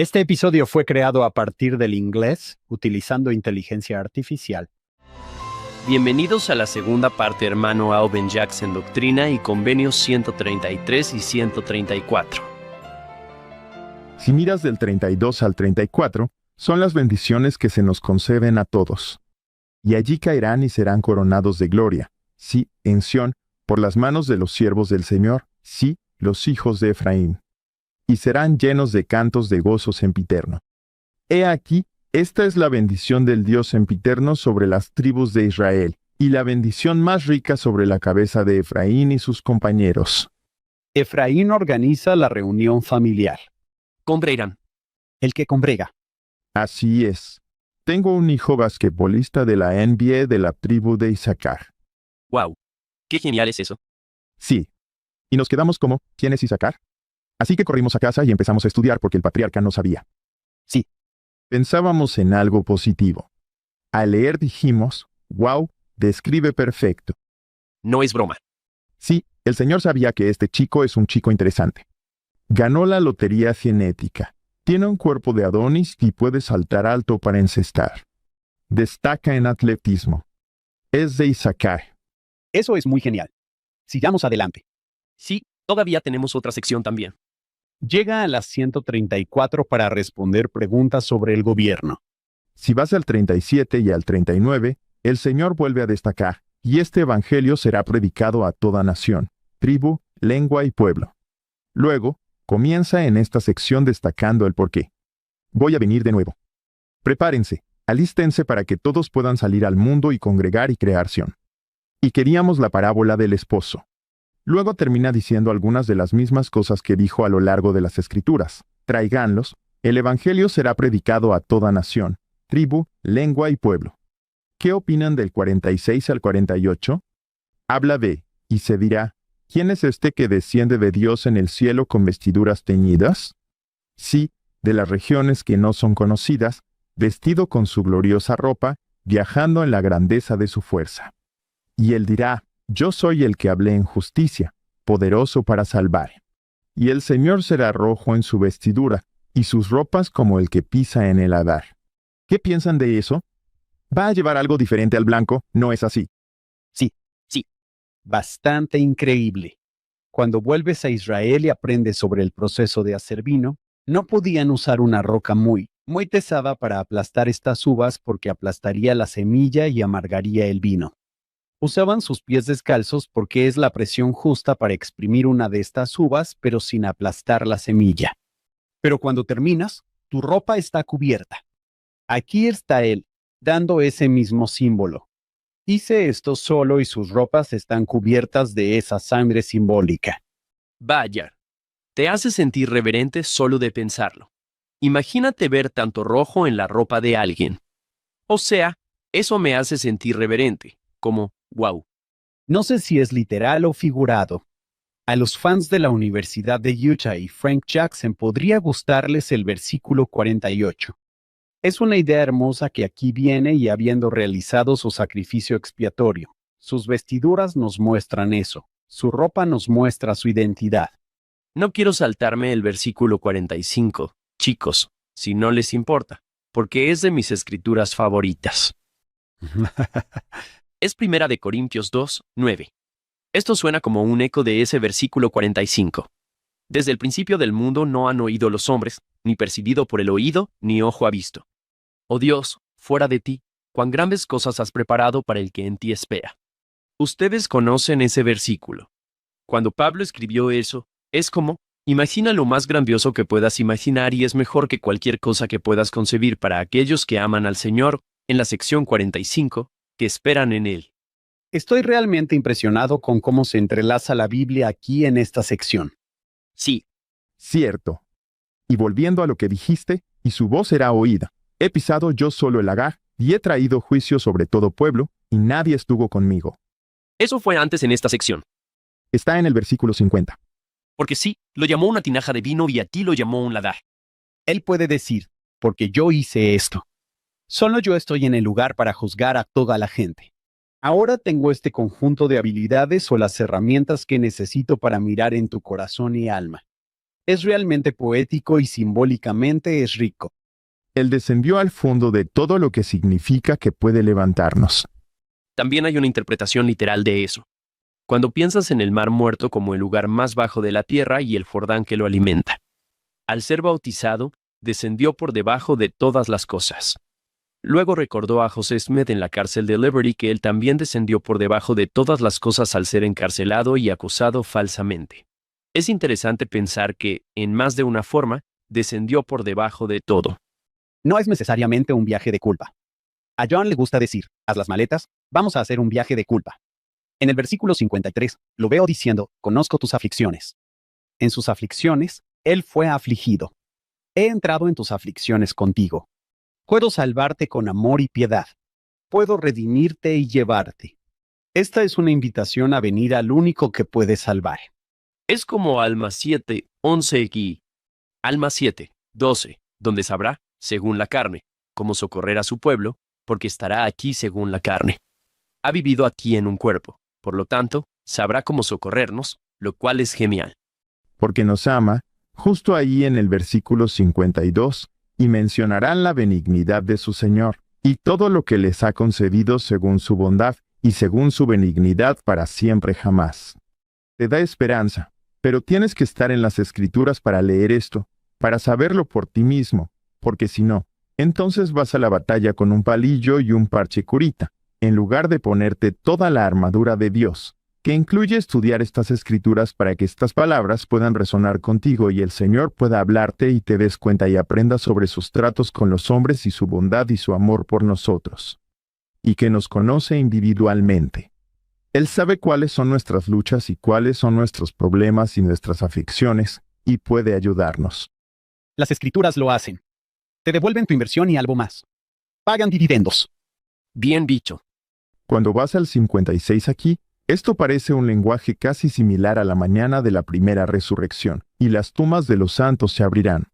Este episodio fue creado a partir del inglés utilizando inteligencia artificial. Bienvenidos a la segunda parte, hermano Auben Jackson, Doctrina y Convenios 133 y 134. Si miras del 32 al 34, son las bendiciones que se nos conceden a todos. Y allí caerán y serán coronados de gloria, sí, en Sión, por las manos de los siervos del Señor, sí, los hijos de Efraín. Y serán llenos de cantos de gozo sempiterno. He aquí, esta es la bendición del Dios sempiterno sobre las tribus de Israel, y la bendición más rica sobre la cabeza de Efraín y sus compañeros. Efraín organiza la reunión familiar. Congregan. El que congrega. Así es. Tengo un hijo basquetbolista de la NBA de la tribu de Isaacar. ¡Wow! ¡Qué genial es eso! Sí. Y nos quedamos como, ¿quién es Isaacar? Así que corrimos a casa y empezamos a estudiar porque el patriarca no sabía. Sí. Pensábamos en algo positivo. Al leer dijimos, wow, describe perfecto. No es broma. Sí, el Señor sabía que este chico es un chico interesante. Ganó la lotería genética. Tiene un cuerpo de Adonis y puede saltar alto para encestar. Destaca en atletismo. Es de Isaacar. Eso es muy genial. Sigamos adelante. Sí, todavía tenemos otra sección también. Llega a las 134 para responder preguntas sobre el gobierno. Si vas al 37 y al 39, el Señor vuelve a destacar, y este evangelio será predicado a toda nación, tribu, lengua y pueblo. Luego, comienza en esta sección destacando el porqué. Voy a venir de nuevo. Prepárense, alístense para que todos puedan salir al mundo y congregar y crear Sión. Y queríamos la parábola del esposo. Luego termina diciendo algunas de las mismas cosas que dijo a lo largo de las Escrituras. Tráiganlos, el evangelio será predicado a toda nación, tribu, lengua y pueblo. ¿Qué opinan del 46 al 48? Habla de, y se dirá, ¿quién es este que desciende de Dios en el cielo con vestiduras teñidas? Sí, de las regiones que no son conocidas, vestido con su gloriosa ropa, viajando en la grandeza de su fuerza. Y él dirá, yo soy el que hablé en justicia, poderoso para salvar. Y el Señor será rojo en su vestidura, y sus ropas como el que pisa en el Hadar. ¿Qué piensan de eso? ¿Va a llevar algo diferente al blanco? No es así. Sí. Bastante increíble. Cuando vuelves a Israel y aprendes sobre el proceso de hacer vino, no podían usar una roca muy pesada para aplastar estas uvas porque aplastaría la semilla y amargaría el vino. Usaban sus pies descalzos porque es la presión justa para exprimir una de estas uvas, pero sin aplastar la semilla. Pero cuando terminas, tu ropa está cubierta. Aquí está él, dando ese mismo símbolo. Hice esto solo y sus ropas están cubiertas de esa sangre simbólica. Vaya, te hace sentir reverente solo de pensarlo. Imagínate ver tanto rojo en la ropa de alguien. O sea, eso me hace sentir reverente, como, wow. No sé si es literal o figurado. A los fans de la Universidad de Utah y Frank Jackson podría gustarles el versículo 48. Es una idea hermosa que aquí viene y habiendo realizado su sacrificio expiatorio. Sus vestiduras nos muestran eso. Su ropa nos muestra su identidad. No quiero saltarme el versículo 45, chicos, si no les importa, porque es de mis escrituras favoritas. Es 1 Corintios 2, 9. Esto suena como un eco de ese versículo 45. Desde el principio del mundo no han oído los hombres, ni percibido por el oído, ni ojo ha visto. Oh Dios, fuera de ti, cuán grandes cosas has preparado para el que en ti espera. Ustedes conocen ese versículo. Cuando Pablo escribió eso, es como, imagina lo más grandioso que puedas imaginar y es mejor que cualquier cosa que puedas concebir para aquellos que aman al Señor, en la sección 45, que esperan en Él. Estoy realmente impresionado con cómo se entrelaza la Biblia aquí en esta sección. Sí. Cierto. Y volviendo a lo que dijiste, y su voz será oída. He pisado yo solo el Hadar, y he traído juicio sobre todo pueblo, y nadie estuvo conmigo. Eso fue antes en esta sección. Está en el versículo 50. Porque sí, lo llamó una tinaja de vino y a ti lo llamó un ladar. Él puede decir, porque yo hice esto. Solo yo estoy en el lugar para juzgar a toda la gente. Ahora tengo este conjunto de habilidades o las herramientas que necesito para mirar en tu corazón y alma. Es realmente poético y simbólicamente es rico. Él descendió al fondo de todo lo que significa que puede levantarnos. También hay una interpretación literal de eso. Cuando piensas en el Mar Muerto como el lugar más bajo de la tierra y el Jordán que lo alimenta. Al ser bautizado, descendió por debajo de todas las cosas. Luego recordó a José Smith en la cárcel de Liberty que él también descendió por debajo de todas las cosas al ser encarcelado y acusado falsamente. Es interesante pensar que, en más de una forma, descendió por debajo de todo. No es necesariamente un viaje de culpa. A John le gusta decir, haz las maletas, vamos a hacer un viaje de culpa. En el versículo 53, lo veo diciendo, conozco tus aflicciones. En sus aflicciones, él fue afligido. He entrado en tus aflicciones contigo. Puedo salvarte con amor y piedad. Puedo redimirte y llevarte. Esta es una invitación a venir al único que puede salvar. Es como Alma 7, 11 y Alma 7, 12, donde sabrá, según la carne, cómo socorrer a su pueblo, porque estará aquí según la carne. Ha vivido aquí en un cuerpo, por lo tanto, sabrá cómo socorrernos, lo cual es genial. Porque nos ama, justo ahí en el versículo 52, y mencionarán la benignidad de su Señor, y todo lo que les ha concedido según su bondad, y según su benignidad para siempre jamás. Te da esperanza, pero tienes que estar en las Escrituras para leer esto, para saberlo por ti mismo, porque si no, entonces vas a la batalla con un palillo y un parche curita, en lugar de ponerte toda la armadura de Dios, que incluye estudiar estas Escrituras para que estas palabras puedan resonar contigo y el Señor pueda hablarte y te des cuenta y aprendas sobre sus tratos con los hombres y su bondad y su amor por nosotros. Y que nos conoce individualmente. Él sabe cuáles son nuestras luchas y cuáles son nuestros problemas y nuestras aflicciones, y puede ayudarnos. Las escrituras lo hacen. Te devuelven tu inversión y algo más. Pagan dividendos. Bien dicho. Cuando vas al 56 aquí, esto parece un lenguaje casi similar a la mañana de la primera resurrección, y las tumbas de los santos se abrirán.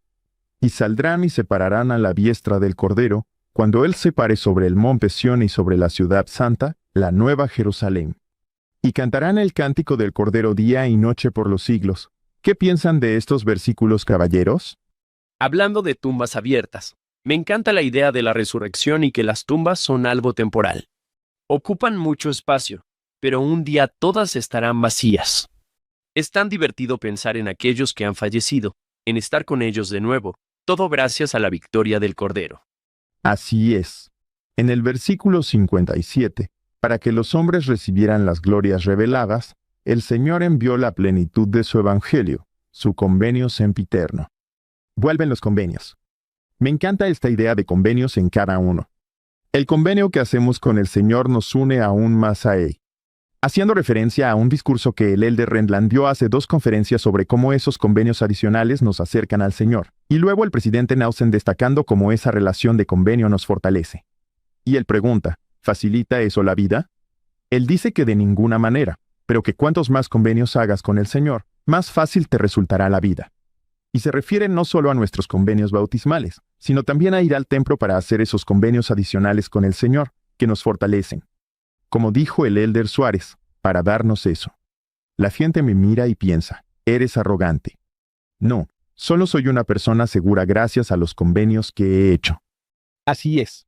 Y saldrán y se pararán a la diestra del Cordero, cuando Él se pare sobre el monte Sión y sobre la ciudad santa, la nueva Jerusalén. Y cantarán el cántico del Cordero día y noche por los siglos. ¿Qué piensan de estos versículos, caballeros? Hablando de tumbas abiertas, me encanta la idea de la resurrección y que las tumbas son algo temporal. Ocupan mucho espacio, pero un día todas estarán vacías. Es tan divertido pensar en aquellos que han fallecido, en estar con ellos de nuevo, todo gracias a la victoria del Cordero. Así es. En el versículo 57, para que los hombres recibieran las glorias reveladas, el Señor envió la plenitud de su evangelio, su convenio sempiterno. Vuelven los convenios. Me encanta esta idea de convenios en cada uno. El convenio que hacemos con el Señor nos une aún más a Él. Haciendo referencia a un discurso que el elder Rendland dio hace 2 conferencias sobre cómo esos convenios adicionales nos acercan al Señor, y luego el presidente Nausen destacando cómo esa relación de convenio nos fortalece. Y él pregunta, ¿facilita eso la vida? Él dice que de ninguna manera, pero que cuantos más convenios hagas con el Señor, más fácil te resultará la vida. Y se refiere no solo a nuestros convenios bautismales, sino también a ir al templo para hacer esos convenios adicionales con el Señor, que nos fortalecen. Como dijo el elder Suárez, para darnos eso. La gente me mira y piensa, eres arrogante. No, solo soy una persona segura gracias a los convenios que he hecho. Así es.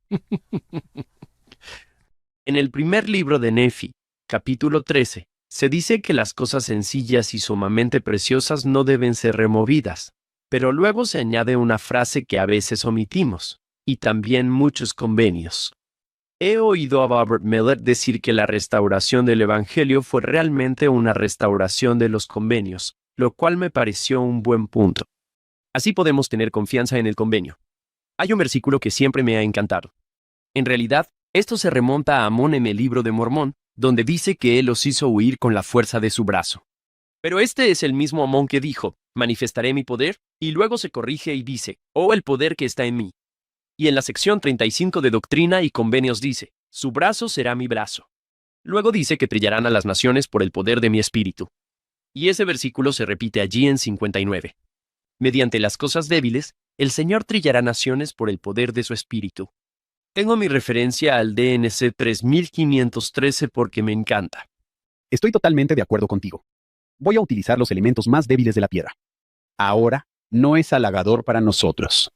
En el primer libro de Nefi, capítulo 13, se dice que las cosas sencillas y sumamente preciosas no deben ser removidas, pero luego se añade una frase que a veces omitimos, y también muchos convenios. He oído a Robert Miller decir que la restauración del Evangelio fue realmente una restauración de los convenios, lo cual me pareció un buen punto. Así podemos tener confianza en el convenio. Hay un versículo que siempre me ha encantado. En realidad, esto se remonta a Amón en el libro de Mormón, donde dice que él los hizo huir con la fuerza de su brazo. Pero este es el mismo Amón que dijo, manifestaré mi poder, y luego se corrige y dice, oh el poder que está en mí. Y en la sección 35 de Doctrina y Convenios dice, su brazo será mi brazo. Luego dice que trillarán a las naciones por el poder de mi espíritu. Y ese versículo se repite allí en 59. Mediante las cosas débiles, el Señor trillará naciones por el poder de su espíritu. Tengo mi referencia al DNC 3513 porque me encanta. Estoy totalmente de acuerdo contigo. Voy a utilizar los elementos más débiles de la piedra. ahora no es halagador para nosotros.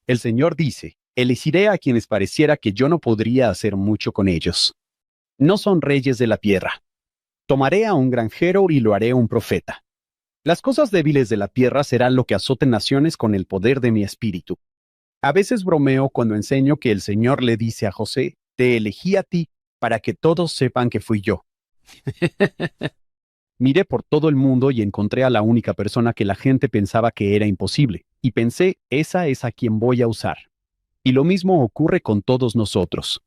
El Señor dice, elegiré a quienes pareciera que yo no podría hacer mucho con ellos. No son reyes de la tierra. Tomaré a un granjero y lo haré un profeta. Las cosas débiles de la tierra serán lo que azoten naciones con el poder de mi espíritu. A veces bromeo cuando enseño que el Señor le dice a José, te elegí a ti para que todos sepan que fui yo. Miré por todo el mundo y encontré a la única persona que la gente pensaba que era imposible, y pensé, esa es a quien voy a usar. Y lo mismo ocurre con todos nosotros.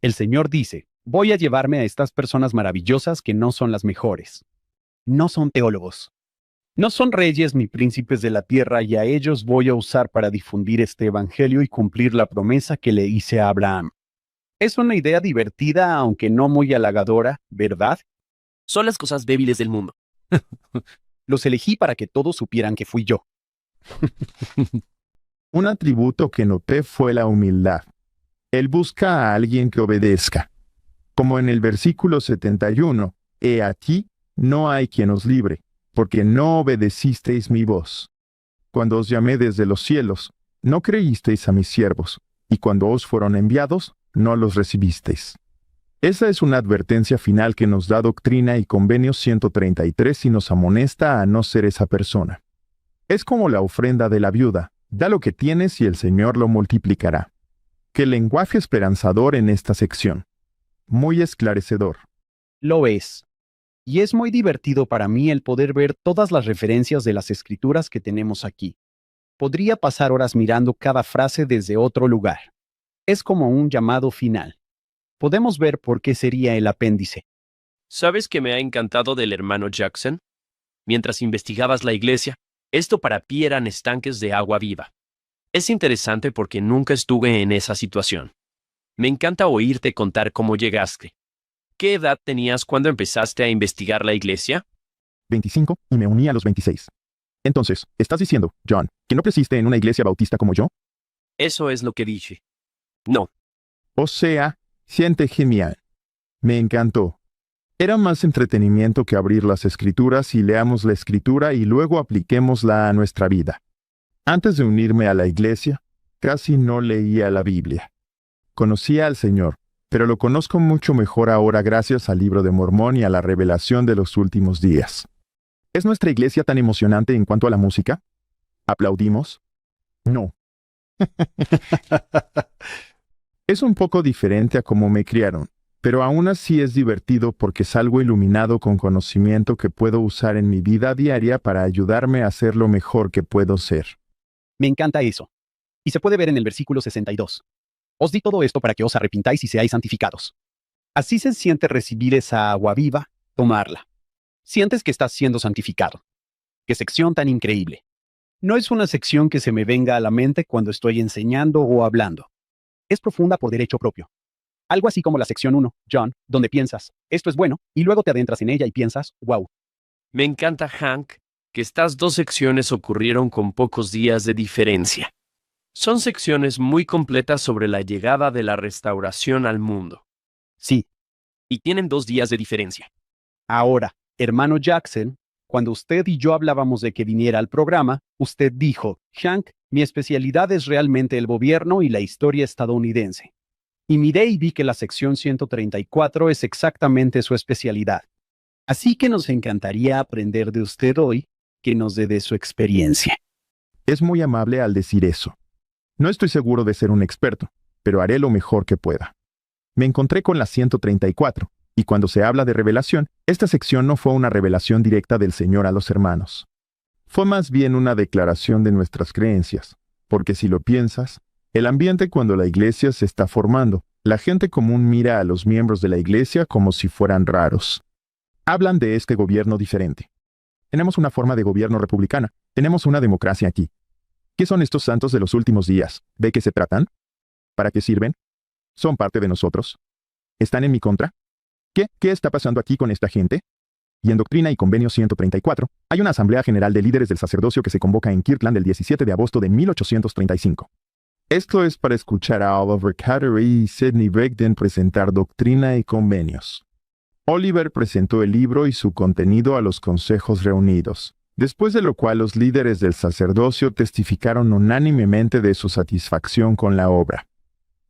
El Señor dice, voy a llevarme a estas personas maravillosas que no son las mejores. No son teólogos. No son reyes ni príncipes de la tierra, y a ellos voy a usar para difundir este evangelio y cumplir la promesa que le hice a Abraham. Es una idea divertida, aunque no muy halagadora, ¿verdad? Son las cosas débiles del mundo. Los elegí para que todos supieran que fui yo. Un atributo que noté fue la humildad. Él busca a alguien que obedezca. Como en el versículo 71, he aquí, no hay quien os libre, porque no obedecisteis mi voz. Cuando os llamé desde los cielos, no creísteis a mis siervos, y cuando os fueron enviados, no los recibisteis. Esa es una advertencia final que nos da Doctrina y Convenios 133 y nos amonesta a no ser esa persona. Es como la ofrenda de la viuda, da lo que tienes y el Señor lo multiplicará. Qué lenguaje esperanzador en esta sección. Muy esclarecedor. Lo es. Y es muy divertido para mí el poder ver todas las referencias de las escrituras que tenemos aquí. Podría pasar horas mirando cada frase desde otro lugar. Es como un llamado final. Podemos ver por qué sería el apéndice. ¿Sabes qué me ha encantado del hermano Jackson? Mientras investigabas la iglesia, esto para mí eran estanques de agua viva. Es interesante porque nunca estuve en esa situación. Me encanta oírte contar cómo llegaste. ¿Qué edad tenías cuando empezaste a investigar la iglesia? 25, y me uní a los 26. Entonces, ¿estás diciendo, John, que no creciste en una iglesia bautista como yo? Eso es lo que dije. No. O sea, siente genial. Me encantó. Era más entretenimiento que abrir las escrituras y leamos la escritura y luego apliquémosla a nuestra vida. Antes de unirme a la iglesia, casi no leía la Biblia. Conocía al Señor, pero lo conozco mucho mejor ahora gracias al Libro de Mormón y a la revelación de los últimos días. ¿Es nuestra iglesia tan emocionante en cuanto a la música? ¿Aplaudimos? No. Es un poco diferente a cómo me criaron, pero aún así es divertido porque salgo iluminado con conocimiento que puedo usar en mi vida diaria para ayudarme a ser lo mejor que puedo ser. Me encanta eso. Y se puede ver en el versículo 62. Os di todo esto para que os arrepintáis y seáis santificados. Así se siente recibir esa agua viva, tomarla. Sientes que estás siendo santificado. ¡Qué sección tan increíble! No es una sección que se me venga a la mente cuando estoy enseñando o hablando. Es profunda por derecho propio. Algo así como la sección 1, John, donde piensas, esto es bueno, y luego te adentras en ella y piensas, wow. Me encanta, Hank, que estas dos secciones ocurrieron con pocos días de diferencia. Son secciones muy completas sobre la llegada de la restauración al mundo. Sí. Y tienen 2 días de diferencia. Ahora, hermano Jackson, cuando usted y yo hablábamos de que viniera al programa, usted dijo, Hank, mi especialidad es realmente el gobierno y la historia estadounidense. Y miré y vi que la sección 134 es exactamente su especialidad. Así que nos encantaría aprender de usted hoy, que nos dé de su experiencia. Es muy amable al decir eso. No estoy seguro de ser un experto, pero haré lo mejor que pueda. Me encontré con la 134, y cuando se habla de revelación, esta sección no fue una revelación directa del Señor a los hermanos. Fue más bien una declaración de nuestras creencias, porque si lo piensas, el ambiente cuando la iglesia se está formando, la gente común mira a los miembros de la iglesia como si fueran raros. Hablan de este gobierno diferente. Tenemos una forma de gobierno republicana, tenemos una democracia aquí. ¿Qué son estos santos de los últimos días? ¿De qué se tratan? ¿Para qué sirven? ¿Son parte de nosotros? ¿Están en mi contra? ¿Qué está pasando aquí con esta gente? Y en Doctrina y Convenio 134, hay una asamblea general de líderes del sacerdocio que se convoca en Kirtland el 17 de agosto de 1835. Esto es para escuchar a Oliver Cowdery y Sidney Rigdon presentar Doctrina y Convenios. Oliver presentó el libro y su contenido a los consejos reunidos, después de lo cual los líderes del sacerdocio testificaron unánimemente de su satisfacción con la obra.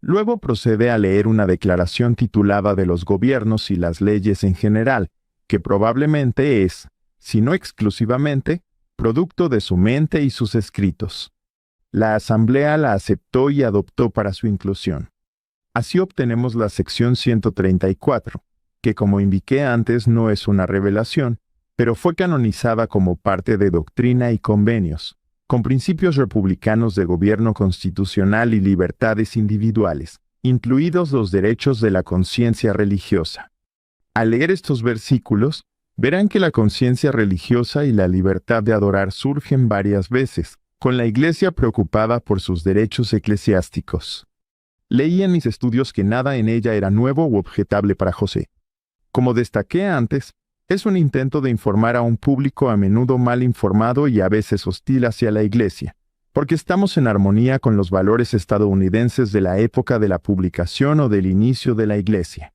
Luego procede a leer una declaración titulada de los gobiernos y las leyes en general, que probablemente es, si no exclusivamente, producto de su mente y sus escritos. La asamblea la aceptó y adoptó para su inclusión. Así obtenemos la sección 134, que como indiqué antes no es una revelación, pero fue canonizada como parte de Doctrina y Convenios, con principios republicanos de gobierno constitucional y libertades individuales, incluidos los derechos de la conciencia religiosa. Al leer estos versículos, verán que la conciencia religiosa y la libertad de adorar surgen varias veces, con la Iglesia preocupada por sus derechos eclesiásticos. Leí en mis estudios que nada en ella era nuevo u objetable para José. Como destaqué antes, es un intento de informar a un público a menudo mal informado y a veces hostil hacia la Iglesia, porque estamos en armonía con los valores estadounidenses de la época de la publicación o del inicio de la Iglesia.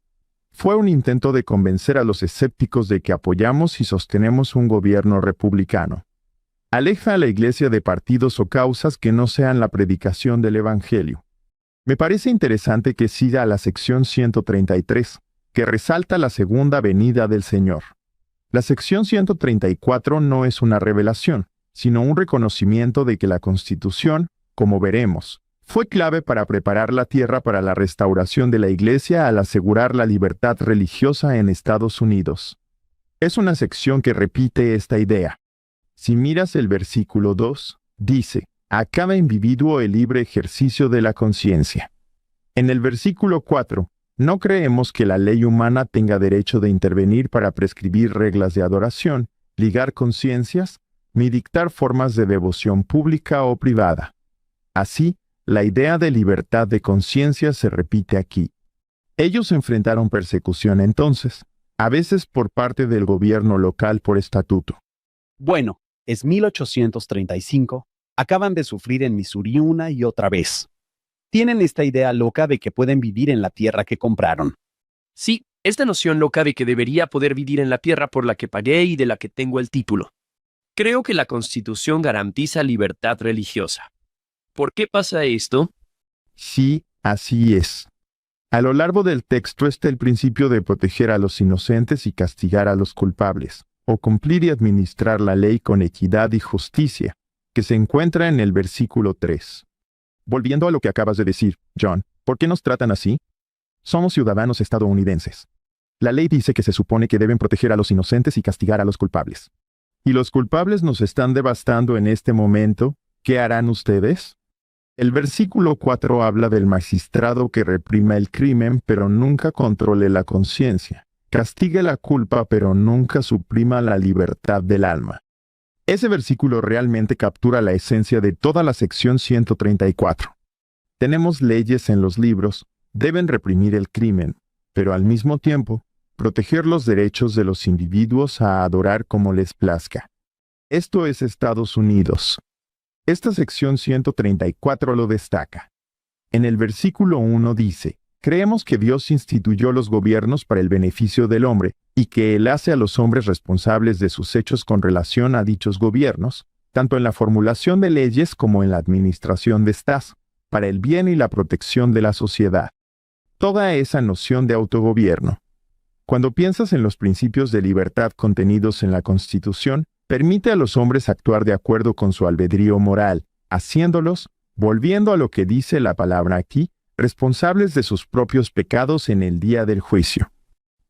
Fue un intento de convencer a los escépticos de que apoyamos y sostenemos un gobierno republicano. Aleja a la Iglesia de partidos o causas que no sean la predicación del Evangelio. Me parece interesante que siga a la sección 133, que resalta la segunda venida del Señor. La sección 134 no es una revelación, sino un reconocimiento de que la Constitución, como veremos, fue clave para preparar la tierra para la restauración de la Iglesia al asegurar la libertad religiosa en Estados Unidos. Es una sección que repite esta idea. Si miras el versículo 2, dice, a cada individuo el libre ejercicio de la conciencia. En el versículo 4, no creemos que la ley humana tenga derecho de intervenir para prescribir reglas de adoración, ligar conciencias, ni dictar formas de devoción pública o privada. Así, la idea de libertad de conciencia se repite aquí. Ellos enfrentaron persecución entonces, a veces por parte del gobierno local por estatuto. Bueno, es 1835, acaban de sufrir en Missouri una y otra vez. Tienen esta idea loca de que pueden vivir en la tierra que compraron. Sí, esta noción loca de que debería poder vivir en la tierra por la que pagué y de la que tengo el título. Creo que la Constitución garantiza libertad religiosa. ¿Por qué pasa esto? Sí, así es. A lo largo del texto está el principio de proteger a los inocentes y castigar a los culpables, o cumplir y administrar la ley con equidad y justicia, que se encuentra en el versículo 3. Volviendo a lo que acabas de decir, John, ¿por qué nos tratan así? Somos ciudadanos estadounidenses. La ley dice que se supone que deben proteger a los inocentes y castigar a los culpables. ¿Y los culpables nos están devastando en este momento? ¿Qué harán ustedes? El versículo 4 habla del magistrado que reprima el crimen, pero nunca controle la conciencia. Castigue la culpa, pero nunca suprima la libertad del alma. Ese versículo realmente captura la esencia de toda la sección 134. Tenemos leyes en los libros, deben reprimir el crimen, pero al mismo tiempo, proteger los derechos de los individuos a adorar como les plazca. Esto es Estados Unidos. Esta sección 134 lo destaca. En el versículo 1 dice, creemos que Dios instituyó los gobiernos para el beneficio del hombre y que Él hace a los hombres responsables de sus hechos con relación a dichos gobiernos, tanto en la formulación de leyes como en la administración de estas, para el bien y la protección de la sociedad. Toda esa noción de autogobierno. Cuando piensas en los principios de libertad contenidos en la Constitución, permite a los hombres actuar de acuerdo con su albedrío moral, haciéndolos, volviendo a lo que dice la palabra aquí, responsables de sus propios pecados en el día del juicio.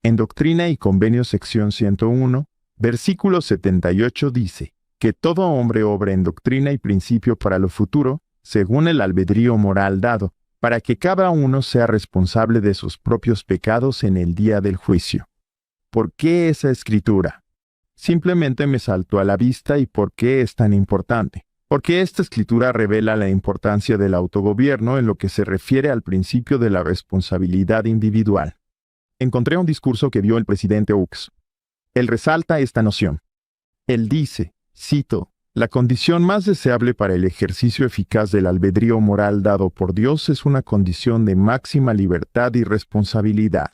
En Doctrina y Convenios sección 101, versículo 78 dice, que todo hombre obra en doctrina y principio para lo futuro, según el albedrío moral dado, para que cada uno sea responsable de sus propios pecados en el día del juicio. ¿Por qué esa escritura? Simplemente me saltó a la vista. ¿Y por qué es tan importante? Porque esta escritura revela la importancia del autogobierno en lo que se refiere al principio de la responsabilidad individual. Encontré un discurso que dio el presidente Oaks. Él resalta esta noción. Él dice, cito, la condición más deseable para el ejercicio eficaz del albedrío moral dado por Dios es una condición de máxima libertad y responsabilidad.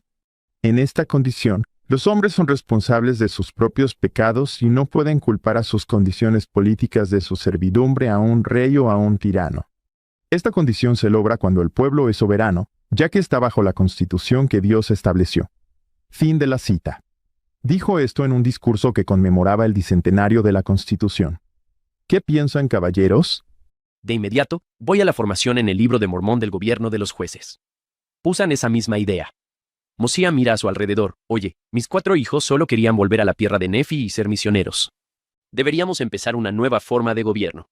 En esta condición, Los hombres son responsables de sus propios pecados y no pueden culpar a sus condiciones políticas de su servidumbre a un rey o a un tirano. Esta condición se logra cuando el pueblo es soberano, ya que está bajo la constitución que Dios estableció. Fin de la cita. Dijo esto en un discurso que conmemoraba el bicentenario de la Constitución. ¿Qué piensan, caballeros? De inmediato, voy a la formación en el libro de Mormón del gobierno de los jueces. Usan esa misma idea. Mosía mira a su alrededor. Oye, mis 4 hijos solo querían volver a la tierra de Nefi y ser misioneros. Deberíamos empezar una nueva forma de gobierno.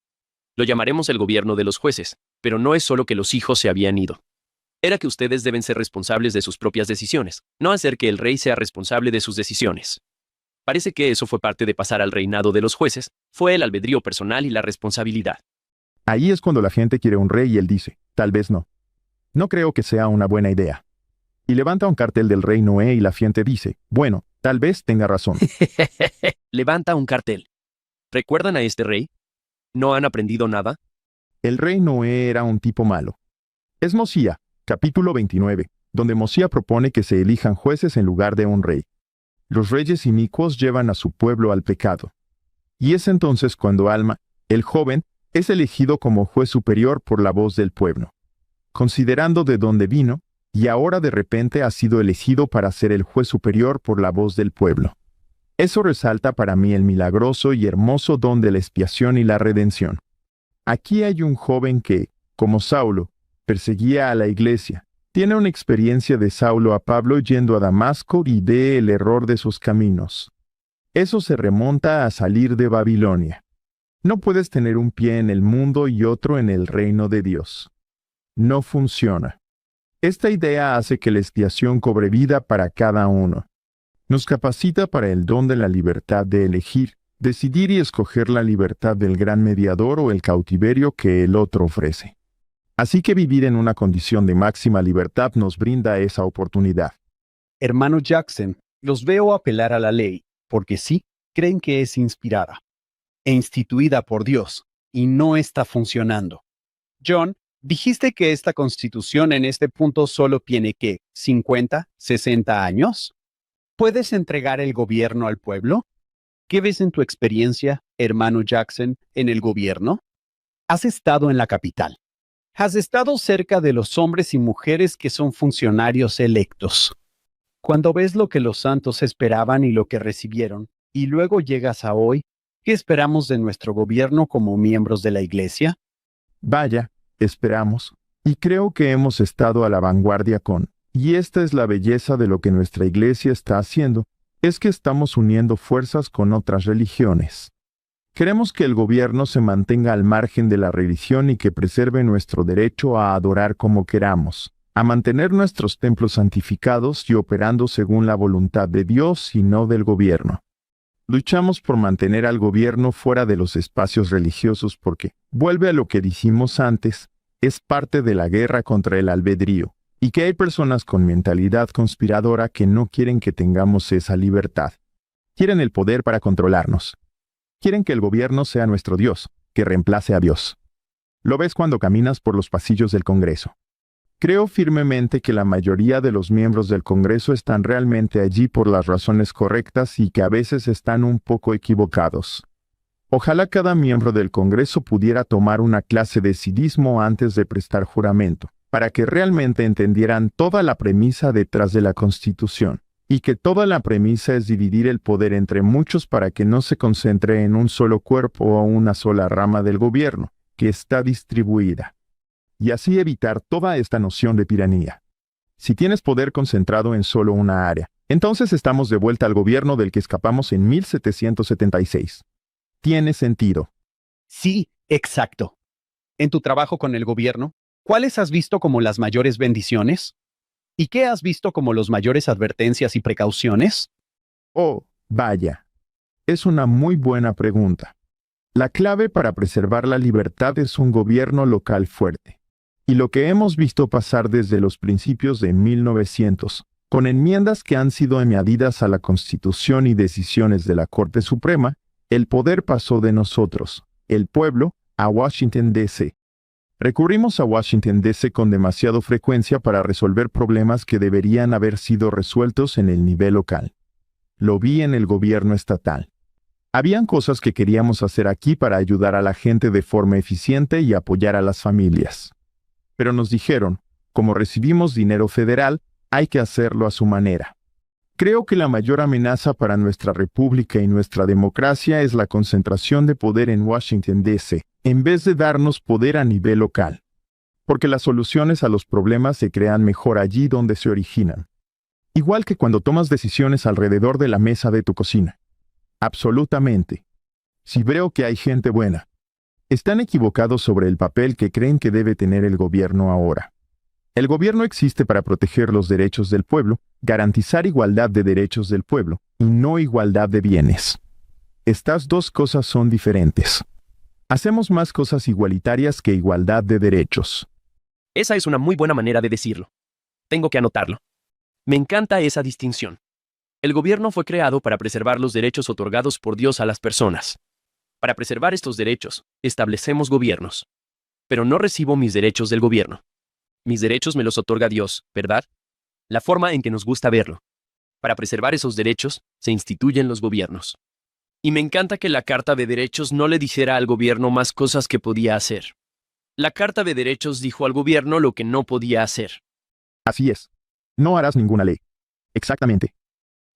Lo llamaremos el gobierno de los jueces, pero no es solo que los hijos se habían ido. Era que ustedes deben ser responsables de sus propias decisiones, no hacer que el rey sea responsable de sus decisiones. Parece que eso fue parte de pasar al reinado de los jueces, fue el albedrío personal y la responsabilidad. Ahí es cuando la gente quiere un rey y él dice, tal vez no. No creo que sea una buena idea. Y levanta un cartel del rey Noé y la gente dice, bueno, tal vez tenga razón. Levanta un cartel. ¿Recuerdan a este rey? ¿No han aprendido nada? El rey Noé era un tipo malo. Es Mosía, capítulo 29, donde Mosía propone que se elijan jueces en lugar de un rey. Los reyes inicuos llevan a su pueblo al pecado. Y es entonces cuando Alma, el joven, es elegido como juez superior por la voz del pueblo. Considerando de dónde vino, y ahora de repente ha sido elegido para ser el juez superior por la voz del pueblo. Eso resalta para mí el milagroso y hermoso don de la expiación y la redención. Aquí hay un joven que, como Saulo, perseguía a la iglesia. Tiene una experiencia de Saulo a Pablo yendo a Damasco y ve el error de sus caminos. Eso se remonta a salir de Babilonia. No puedes tener un pie en el mundo y otro en el reino de Dios. No funciona. Esta idea hace que la expiación cobre vida para cada uno. Nos capacita para el don de la libertad de elegir, decidir y escoger la libertad del gran mediador o el cautiverio que el otro ofrece. Así que vivir en una condición de máxima libertad nos brinda esa oportunidad. Hermano Jackson, los veo apelar a la ley, porque sí, creen que es inspirada e instituida por Dios, y no está funcionando. John, dijiste que esta constitución en este punto solo tiene, ¿qué? ¿50, 60 años? ¿Puedes entregar el gobierno al pueblo? ¿Qué ves en tu experiencia, hermano Jackson, en el gobierno? Has estado en la capital. Has estado cerca de los hombres y mujeres que son funcionarios electos. Cuando ves lo que los santos esperaban y lo que recibieron, y luego llegas a hoy, ¿qué esperamos de nuestro gobierno como miembros de la Iglesia? Vaya, esperamos, y creo que hemos estado a la vanguardia y esta es la belleza de lo que nuestra Iglesia está haciendo, es que estamos uniendo fuerzas con otras religiones. Queremos que el gobierno se mantenga al margen de la religión y que preserve nuestro derecho a adorar como queramos, a mantener nuestros templos santificados y operando según la voluntad de Dios y no del gobierno. Luchamos por mantener al gobierno fuera de los espacios religiosos porque, vuelve a lo que dijimos antes, es parte de la guerra contra el albedrío, y que hay personas con mentalidad conspiradora que no quieren que tengamos esa libertad. Quieren el poder para controlarnos. Quieren que el gobierno sea nuestro Dios, que reemplace a Dios. Lo ves cuando caminas por los pasillos del Congreso. Creo firmemente que la mayoría de los miembros del Congreso están realmente allí por las razones correctas y que a veces están un poco equivocados. Ojalá cada miembro del Congreso pudiera tomar una clase de civismo antes de prestar juramento, para que realmente entendieran toda la premisa detrás de la Constitución, y que toda la premisa es dividir el poder entre muchos para que no se concentre en un solo cuerpo o una sola rama del gobierno, que está distribuida. Y así evitar toda esta noción de tiranía. Si tienes poder concentrado en solo una área, entonces estamos de vuelta al gobierno del que escapamos en 1776. ¿Tiene sentido? Sí, exacto. En tu trabajo con el gobierno, ¿cuáles has visto como las mayores bendiciones? ¿Y qué has visto como las mayores advertencias y precauciones? Oh, vaya. Es una muy buena pregunta. La clave para preservar la libertad es un gobierno local fuerte. Y lo que hemos visto pasar desde los principios de 1900, con enmiendas que han sido añadidas a la Constitución y decisiones de la Corte Suprema, el poder pasó de nosotros, el pueblo, a Washington, D.C. Recurrimos a Washington, D.C. con demasiada frecuencia para resolver problemas que deberían haber sido resueltos en el nivel local. lo vi en el gobierno estatal. Habían cosas que queríamos hacer aquí para ayudar a la gente de forma eficiente y apoyar a las familias. Pero nos dijeron, como recibimos dinero federal, hay que hacerlo a su manera. Creo que la mayor amenaza para nuestra república y nuestra democracia es la concentración de poder en Washington, D.C., en vez de darnos poder a nivel local. Porque las soluciones a los problemas se crean mejor allí donde se originan. Igual que cuando tomas decisiones alrededor de la mesa de tu cocina. Absolutamente. Si veo que hay gente buena. Están equivocados sobre el papel que creen que debe tener el gobierno ahora. El gobierno existe para proteger los derechos del pueblo, garantizar igualdad de derechos del pueblo, y no igualdad de bienes. Estas dos cosas son diferentes. Hacemos más cosas igualitarias que igualdad de derechos. Esa es una muy buena manera de decirlo. Tengo que anotarlo. Me encanta esa distinción. El gobierno fue creado para preservar los derechos otorgados por Dios a las personas. Para preservar estos derechos, establecemos gobiernos. Pero no recibo mis derechos del gobierno. Mis derechos me los otorga Dios, ¿verdad? La forma en que nos gusta verlo. Para preservar esos derechos, se instituyen los gobiernos. Y me encanta que la Carta de Derechos no le dijera al gobierno más cosas que podía hacer. La Carta de Derechos dijo al gobierno lo que no podía hacer. Así es. No harás ninguna ley. Exactamente.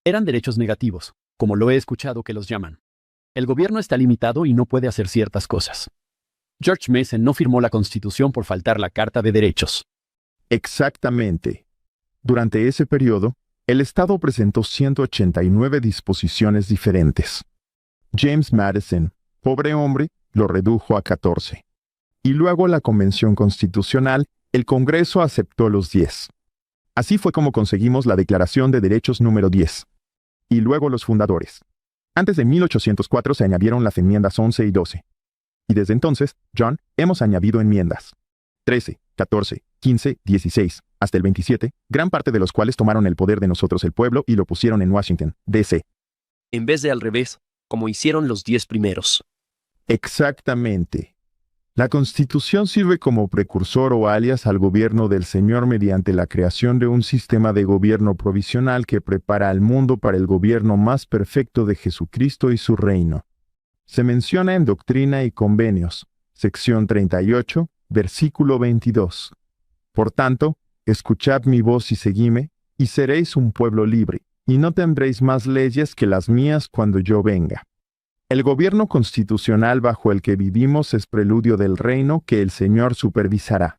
Eran derechos negativos, como lo he escuchado que los llaman. El gobierno está limitado y no puede hacer ciertas cosas. George Mason no firmó la Constitución por faltar la Carta de Derechos. Exactamente. Durante ese periodo, el Estado presentó 189 disposiciones diferentes. James Madison, pobre hombre, lo redujo a 14. Y luego la Convención Constitucional, el Congreso aceptó los 10. Así fue como conseguimos la Declaración de Derechos número 10. Y luego los fundadores. Antes de 1804 se añadieron las enmiendas 11 y 12. Y desde entonces, John, hemos añadido enmiendas. 13, 14, 15, 16, hasta el 27, gran parte de los cuales tomaron el poder de nosotros el pueblo y lo pusieron en Washington, D.C. En vez de al revés, como hicieron los 10 primeros. Exactamente. La Constitución sirve como precursor o alias al gobierno del Señor mediante la creación de un sistema de gobierno provisional que prepara al mundo para el gobierno más perfecto de Jesucristo y su reino. Se menciona en Doctrina y Convenios, sección 38, versículo 22. Por tanto, escuchad mi voz y seguidme, y seréis un pueblo libre, y no tendréis más leyes que las mías cuando yo venga. El gobierno constitucional bajo el que vivimos es preludio del reino que el Señor supervisará.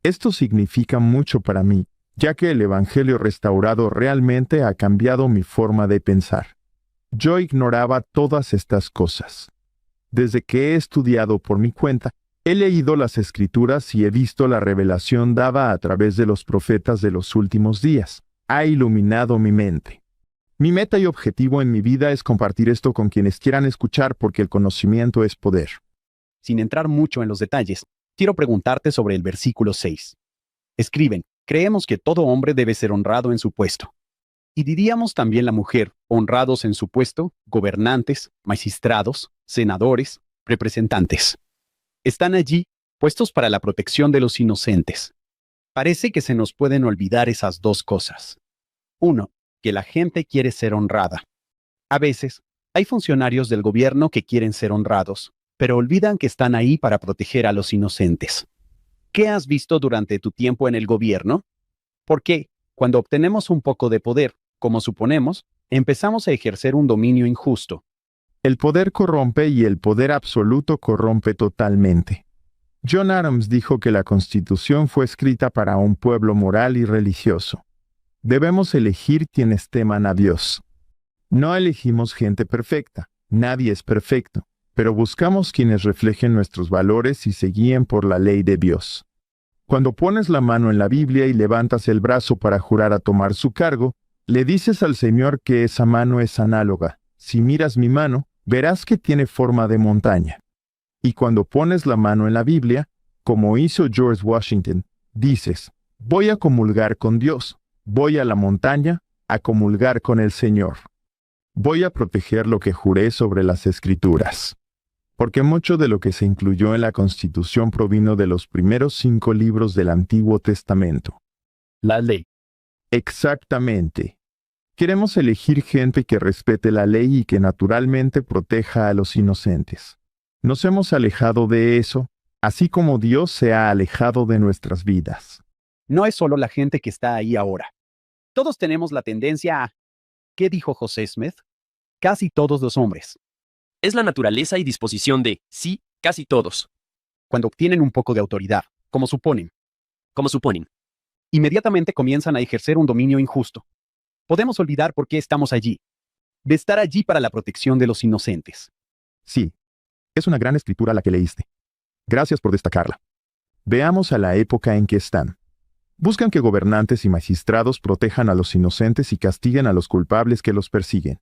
Esto significa mucho para mí, ya que el Evangelio restaurado realmente ha cambiado mi forma de pensar. Yo ignoraba todas estas cosas. Desde que he estudiado por mi cuenta, he leído las Escrituras y he visto la revelación dada a través de los profetas de los últimos días. Ha iluminado mi mente. Mi meta y objetivo en mi vida es compartir esto con quienes quieran escuchar porque el conocimiento es poder. Sin entrar mucho en los detalles, quiero preguntarte sobre el versículo 6. Escriben, creemos que todo hombre debe ser honrado en su puesto. Y diríamos también la mujer, honrados en su puesto, gobernantes, magistrados, senadores, representantes. Están allí, puestos para la protección de los inocentes. Parece que se nos pueden olvidar esas dos cosas. 1. Que la gente quiere ser honrada. A veces, hay funcionarios del gobierno que quieren ser honrados, pero olvidan que están ahí para proteger a los inocentes. ¿Qué has visto durante tu tiempo en el gobierno? Porque, cuando obtenemos un poco de poder, como suponemos, empezamos a ejercer un dominio injusto. El poder corrompe y el poder absoluto corrompe totalmente. John Adams dijo que la Constitución fue escrita para un pueblo moral y religioso. Debemos elegir quienes teman a Dios. No elegimos gente perfecta, nadie es perfecto, pero buscamos quienes reflejen nuestros valores y se guíen por la ley de Dios. Cuando pones la mano en la Biblia y levantas el brazo para jurar a tomar su cargo, le dices al Señor que esa mano es análoga. Si miras mi mano, verás que tiene forma de montaña. Y cuando pones la mano en la Biblia, como hizo George Washington, dices, voy a comulgar con Dios, voy a la montaña a comulgar con el Señor. Voy a proteger lo que juré sobre las Escrituras. Porque mucho de lo que se incluyó en la Constitución provino de los primeros 5 libros del Antiguo Testamento. La ley. Exactamente. Queremos elegir gente que respete la ley y que naturalmente proteja a los inocentes. Nos hemos alejado de eso, así como Dios se ha alejado de nuestras vidas. No es solo la gente que está ahí ahora. Todos tenemos la tendencia a... ¿Qué dijo José Smith? Casi todos los hombres, Es la naturaleza y disposición de, sí, casi todos, cuando obtienen un poco de autoridad, como suponen, como suponen. inmediatamente comienzan a ejercer un dominio injusto. Podemos olvidar por qué estamos allí. De estar allí para la protección de los inocentes. Sí, es una gran escritura la que leíste. Gracias por destacarla. Veamos a la época en que están. Buscan que gobernantes y magistrados protejan a los inocentes y castiguen a los culpables que los persiguen.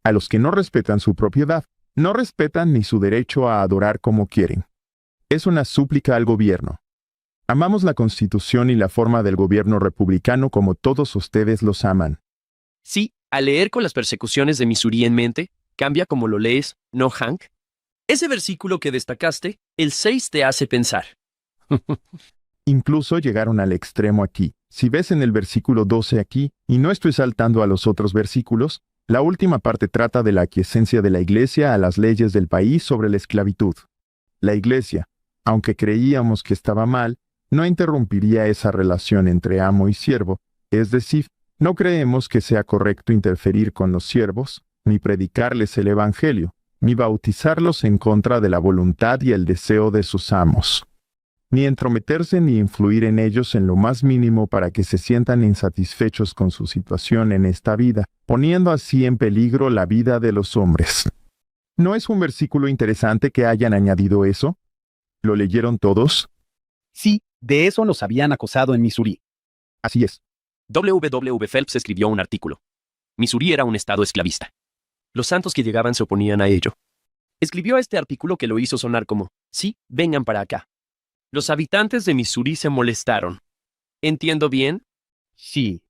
A los que no respetan su propiedad, no respetan ni su derecho a adorar como quieren. Es una súplica al gobierno. Amamos la Constitución y la forma del gobierno republicano como todos ustedes los aman. Sí, al leer con las persecuciones de Missouri en mente, cambia como lo lees, ¿no, Hank? Ese versículo que destacaste, el 6 te hace pensar. Incluso llegaron al extremo aquí. Si ves en el versículo 12 aquí, y no estoy saltando a los otros versículos, la última parte trata de la aquiescencia de la Iglesia a las leyes del país sobre la esclavitud. La Iglesia, aunque creíamos que estaba mal, no interrumpiría esa relación entre amo y siervo, es decir, no creemos que sea correcto interferir con los siervos, ni predicarles el Evangelio, ni bautizarlos en contra de la voluntad y el deseo de sus amos, ni entrometerse ni influir en ellos en lo más mínimo para que se sientan insatisfechos con su situación en esta vida, poniendo así en peligro la vida de los hombres. ¿No es un versículo interesante que hayan añadido eso? ¿Lo leyeron todos? Sí, de eso nos habían acosado en Missouri. Así es. W. Phelps escribió un artículo. Missouri era un estado esclavista. Los santos que llegaban se oponían a ello. Escribió este artículo que lo hizo sonar como, sí, vengan para acá. Los habitantes de Missouri se molestaron. ¿Entiendo bien? Sí.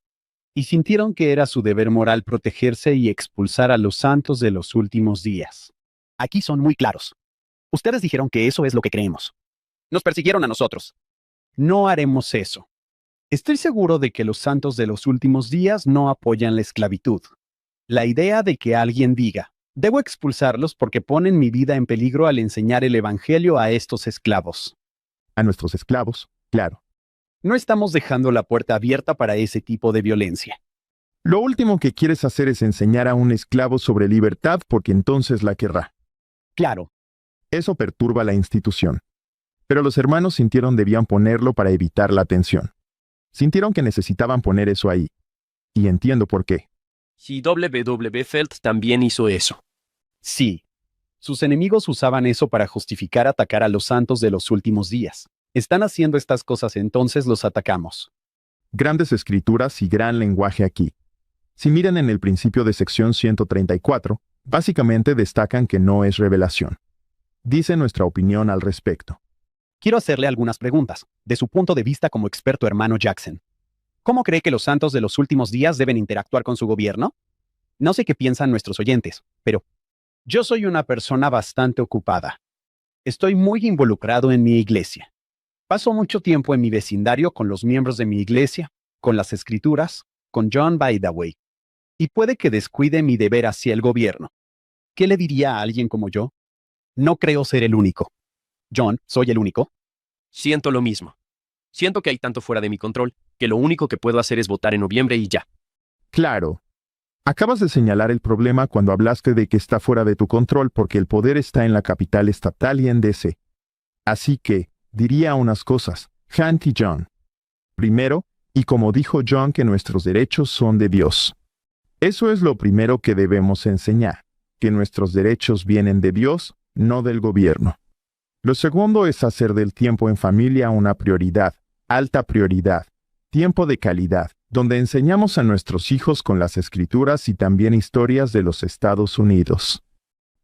Y sintieron que era su deber moral protegerse y expulsar a los santos de los últimos días. Aquí son muy claros. Ustedes dijeron que eso es lo que creemos. Nos persiguieron a nosotros. No haremos eso. Estoy seguro de que los santos de los últimos días no apoyan la esclavitud. La idea de que alguien diga, debo expulsarlos porque ponen mi vida en peligro al enseñar el Evangelio a estos esclavos. A nuestros esclavos, claro. No estamos dejando la puerta abierta para ese tipo de violencia. Lo último que quieres hacer es enseñar a un esclavo sobre libertad porque entonces la querrá. Claro, Eso perturba la institución. Pero los hermanos sintieron debían ponerlo para evitar la tensión. Sintieron que necesitaban poner eso ahí. Y entiendo por qué. Sí, W. Phelps también hizo eso. sí. Sus enemigos usaban eso para justificar atacar a los santos de los últimos días. Están haciendo estas cosas, entonces los atacamos. Grandes escrituras y gran lenguaje aquí. Si miran en el principio de sección 134, básicamente destacan que no es revelación. Dice nuestra opinión al respecto. Quiero hacerle algunas preguntas, de su punto de vista como experto hermano Jackson. ¿Cómo cree que los santos de los últimos días deben interactuar con su gobierno? No sé qué piensan nuestros oyentes, pero yo soy una persona bastante ocupada. Estoy muy involucrado en mi iglesia. Paso mucho tiempo en mi vecindario con los miembros de mi iglesia, con las escrituras, con John by the way. Y puede que descuide mi deber hacia el gobierno. ¿Qué le diría a alguien como yo? No creo ser el único. John, ¿soy el único? Siento lo mismo. Siento que hay tanto fuera de mi control, que lo único que puedo hacer es votar en noviembre y ya. Claro. Acabas de señalar el problema cuando hablaste de que está fuera de tu control porque el poder está en la capital estatal y en DC. Así que, diría unas cosas, Hunt y John. Primero, y como dijo John, que nuestros derechos son de Dios. Eso es lo primero que debemos enseñar, que nuestros derechos vienen de Dios, no del gobierno. Lo segundo es hacer del tiempo en familia una prioridad, alta prioridad, tiempo de calidad, donde enseñamos a nuestros hijos con las escrituras y también historias de los Estados Unidos.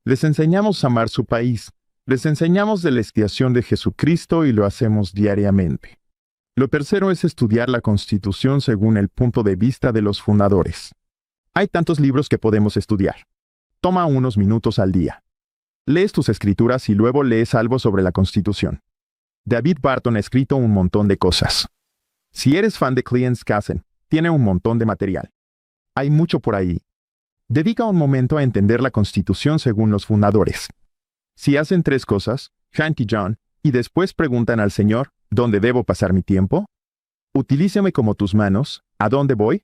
Les enseñamos a amar su país, les enseñamos de la expiación de Jesucristo y lo hacemos diariamente. Lo tercero es estudiar la Constitución según el punto de vista de los fundadores. Hay tantos libros que podemos estudiar. Toma unos minutos al día. Lees tus escrituras y luego lees algo sobre la Constitución. David Barton ha escrito un montón de cosas. Si eres fan de Cleance Cassen, tiene un montón de material. Hay mucho por ahí. Dedica un momento a entender la Constitución según los fundadores. Si hacen 3 cosas, Hank y John, y después preguntan al Señor, ¿dónde debo pasar mi tiempo? Utilízame como tus manos, ¿a dónde voy?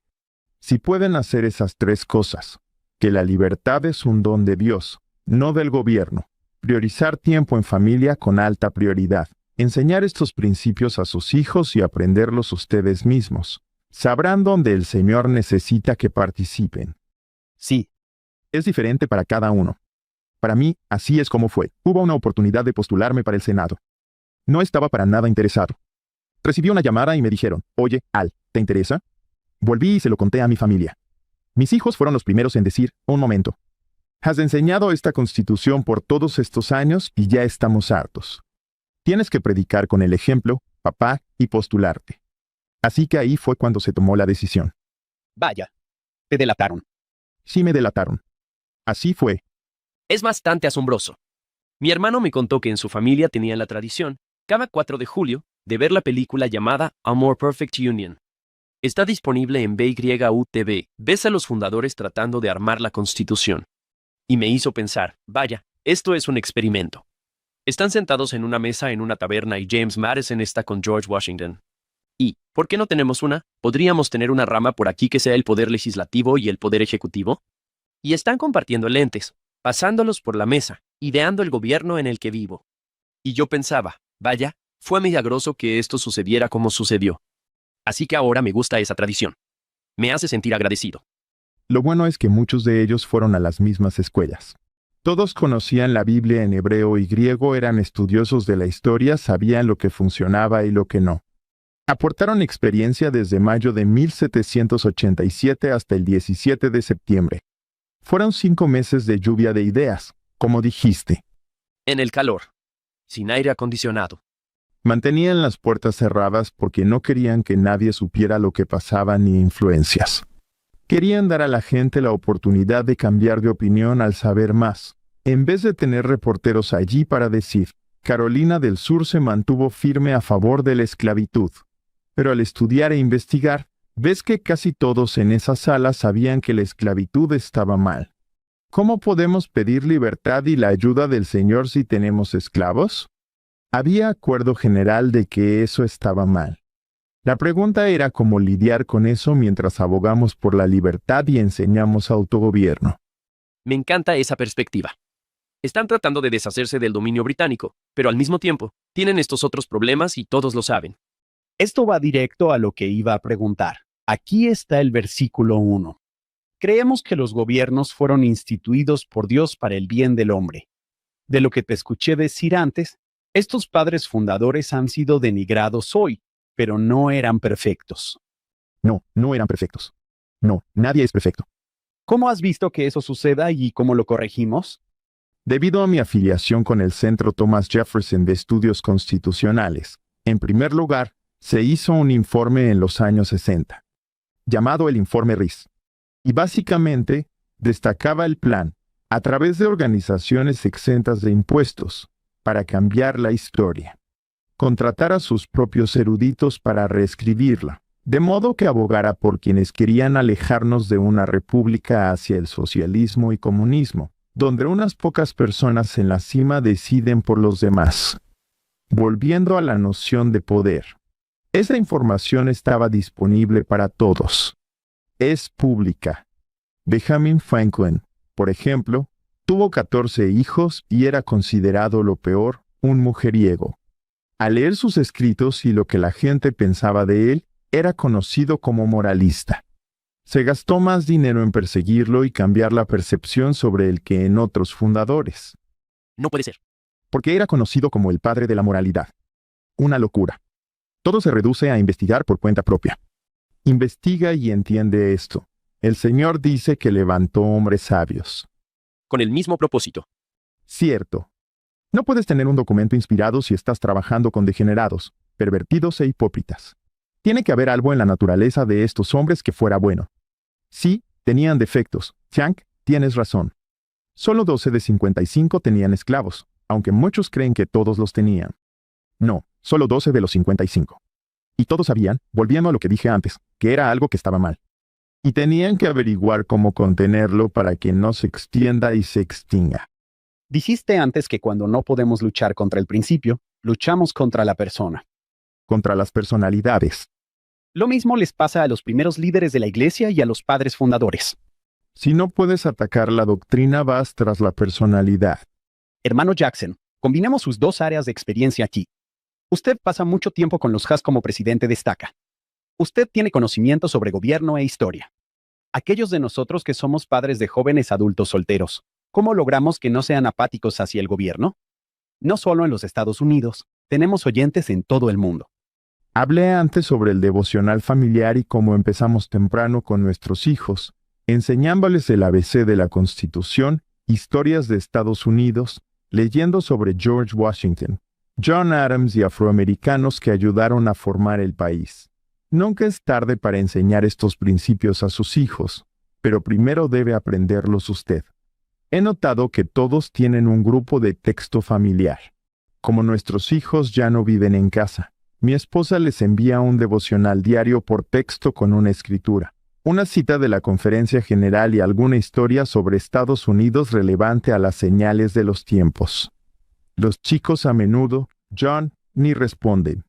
Si pueden hacer esas 3 cosas, que la libertad es un don de Dios, no del gobierno, priorizar tiempo en familia con alta prioridad, enseñar estos principios a sus hijos y aprenderlos ustedes mismos, sabrán dónde el Señor necesita que participen. Sí, Es diferente para cada uno. Para mí, así es como fue. Hubo una oportunidad de postularme para el Senado. No estaba para nada interesado. Recibí una llamada y me dijeron, oye, Al, ¿te interesa? Volví y se lo conté a mi familia. Mis hijos fueron los primeros en decir, un momento. Has enseñado esta Constitución por todos estos años y ya estamos hartos. Tienes que predicar con el ejemplo, papá, y postularte. Así que ahí fue cuando se tomó la decisión. vaya. Te delataron. Sí me delataron. Así fue. Es bastante asombroso. Mi hermano me contó que en su familia tenían la tradición, cada 4 de julio, de ver la película llamada A More Perfect Union. Está disponible en BYU-TV. Ves a los fundadores tratando de armar la Constitución. Y me hizo pensar, vaya, esto es un experimento. Están sentados en una mesa en una taberna y James Madison está con George Washington. ¿Y por qué no tenemos una? ¿Podríamos tener una rama por aquí que sea el poder legislativo y el poder ejecutivo? Y están compartiendo lentes, pasándolos por la mesa, ideando el gobierno en el que vivo. Y yo pensaba, vaya, fue milagroso que esto sucediera como sucedió. Así que ahora me gusta esa tradición. Me hace sentir agradecido. Lo bueno es que muchos de ellos fueron a las mismas escuelas. Todos conocían la Biblia en hebreo y griego, eran estudiosos de la historia, sabían lo que funcionaba y lo que no. Aportaron experiencia desde mayo de 1787 hasta el 17 de septiembre. Fueron 5 meses de lluvia de ideas, como dijiste. En el calor. Sin aire acondicionado. Mantenían las puertas cerradas porque no querían que nadie supiera lo que pasaba ni influencias. Querían dar a la gente la oportunidad de cambiar de opinión al saber más, en vez de tener reporteros allí para decir, Carolina del Sur se mantuvo firme a favor de la esclavitud. Pero al estudiar e investigar, ves que casi todos en esa sala sabían que la esclavitud estaba mal. ¿Cómo podemos pedir libertad y la ayuda del Señor si tenemos esclavos? Había acuerdo general de que eso estaba mal. La pregunta era cómo lidiar con eso mientras abogamos por la libertad y enseñamos autogobierno. Me encanta esa perspectiva. Están tratando de deshacerse del dominio británico, pero al mismo tiempo, tienen estos otros problemas y todos lo saben. Esto va directo a lo que iba a preguntar. Aquí está el versículo 1. Creemos que los gobiernos fueron instituidos por Dios para el bien del hombre. De lo que te escuché decir antes, estos padres fundadores han sido denigrados hoy, pero no eran perfectos. No, no eran perfectos. No, nadie es perfecto. ¿Cómo has visto que eso suceda y cómo lo corregimos? Debido a mi afiliación con el Centro Thomas Jefferson de Estudios Constitucionales, en primer lugar, se hizo un informe en los años 60, llamado el Informe Rice. Y básicamente, destacaba el plan, a través de organizaciones exentas de impuestos, para cambiar la historia. Contratar a sus propios eruditos para reescribirla, de modo que abogara por quienes querían alejarnos de una república hacia el socialismo y comunismo, donde unas pocas personas en la cima deciden por los demás. Volviendo a la noción de poder. Esa información estaba disponible para todos. Es pública. Benjamin Franklin, por ejemplo, tuvo 14 hijos y era considerado lo peor, un mujeriego. Al leer sus escritos y lo que la gente pensaba de él, era conocido como moralista. Se gastó más dinero en perseguirlo y cambiar la percepción sobre él que en otros fundadores. No puede ser. Porque era conocido como el padre de la moralidad. Una locura. Todo se reduce a investigar por cuenta propia. Investiga y entiende esto. El Señor dice que levantó hombres sabios. Con el mismo propósito. Cierto. No puedes tener un documento inspirado si estás trabajando con degenerados, pervertidos e hipócritas. Tiene que haber algo en la naturaleza de estos hombres que fuera bueno. Sí, tenían defectos. Hank, tienes razón. Solo 12 de 55 tenían esclavos, aunque muchos creen que todos los tenían. No, solo 12 de los 55. Y todos sabían, volviendo a lo que dije antes, que era algo que estaba mal. y tenían que averiguar cómo contenerlo para que no se extienda y se extinga. Dijiste antes que cuando no podemos luchar contra el principio, luchamos contra la persona. Contra las personalidades. Lo mismo les pasa a los primeros líderes de la iglesia y a los padres fundadores. Si no puedes atacar la doctrina, vas tras la personalidad. Hermano Jackson, combinemos sus dos áreas de experiencia aquí. Usted pasa mucho tiempo con los Haas como presidente de Estaca. Usted tiene conocimiento sobre gobierno e historia. Aquellos de nosotros que somos padres de jóvenes adultos solteros, ¿cómo logramos que no sean apáticos hacia el gobierno? No solo en los Estados Unidos, tenemos oyentes en todo el mundo. Hablé antes sobre el devocional familiar y cómo empezamos temprano con nuestros hijos, enseñándoles el ABC de la Constitución, historias de Estados Unidos, leyendo sobre George Washington, John Adams y afroamericanos que ayudaron a formar el país. Nunca es tarde para enseñar estos principios a sus hijos, pero primero debe aprenderlos usted. He notado que todos tienen un grupo de texto familiar. Como nuestros hijos ya no viven en casa, mi esposa les envía un devocional diario por texto con una escritura, una cita de la conferencia general y alguna historia sobre Estados Unidos relevante a las señales de los tiempos. Los chicos a menudo, John, ni responden,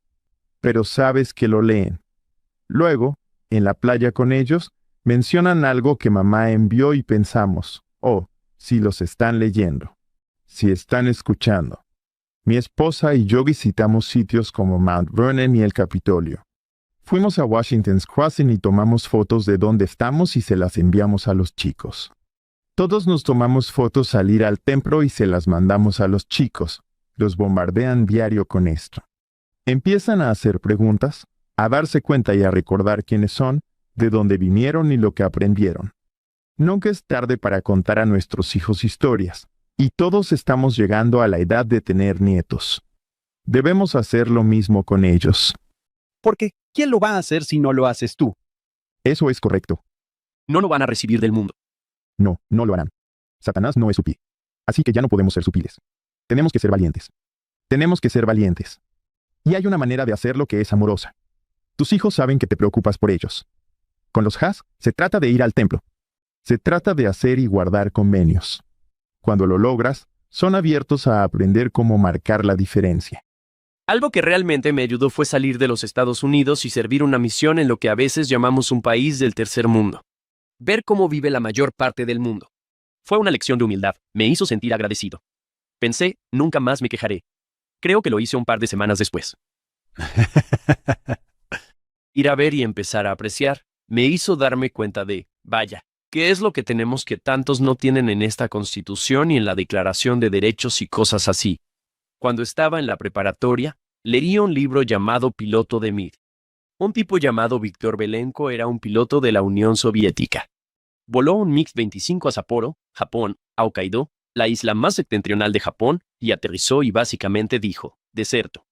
pero sabes que lo leen. Luego, en la playa con ellos, mencionan algo que mamá envió y pensamos, oh, si los están leyendo, si están escuchando. Mi esposa y yo visitamos sitios como Mount Vernon y el Capitolio. Fuimos a Washington's Crossing y tomamos fotos de dónde estamos y se las enviamos a los chicos. Todos nos tomamos fotos al ir al templo y se las mandamos a los chicos. Los bombardean diario con esto. Empiezan a hacer preguntas, a darse cuenta y a recordar quiénes son, de dónde vinieron y lo que aprendieron. Nunca es tarde para contar a nuestros hijos historias, y todos estamos llegando a la edad de tener nietos. Debemos hacer lo mismo con ellos. Porque, ¿quién lo va a hacer si no lo haces tú? Eso es correcto. No lo van a recibir del mundo. No, no lo harán. Satanás no es sutil. Así que ya no podemos ser sutiles. Tenemos que ser valientes. Tenemos que ser valientes. Y hay una manera de hacerlo que es amorosa. Tus hijos saben que te preocupas por ellos. Con los Haas, se trata de ir al templo. Se trata de hacer y guardar convenios. Cuando lo logras, son abiertos a aprender cómo marcar la diferencia. Algo que realmente me ayudó fue salir de los Estados Unidos y servir una misión en lo que a veces llamamos un país del tercer mundo. Ver cómo vive la mayor parte del mundo. Fue una lección de humildad, me hizo sentir agradecido. Pensé, nunca más me quejaré. Creo que lo hice un par de semanas después. Ir a ver y empezar a apreciar, me hizo darme cuenta de, vaya, ¿qué es lo que tenemos que tantos no tienen en esta Constitución y en la Declaración de Derechos y cosas así? Cuando estaba en la preparatoria, leí un libro llamado Piloto de MiG. Un tipo llamado Víctor Belenko era un piloto de la Unión Soviética. Voló un MiG-25 a Sapporo, Japón, a Hokkaido, la isla más septentrional de Japón, y aterrizó y básicamente dijo, deserto.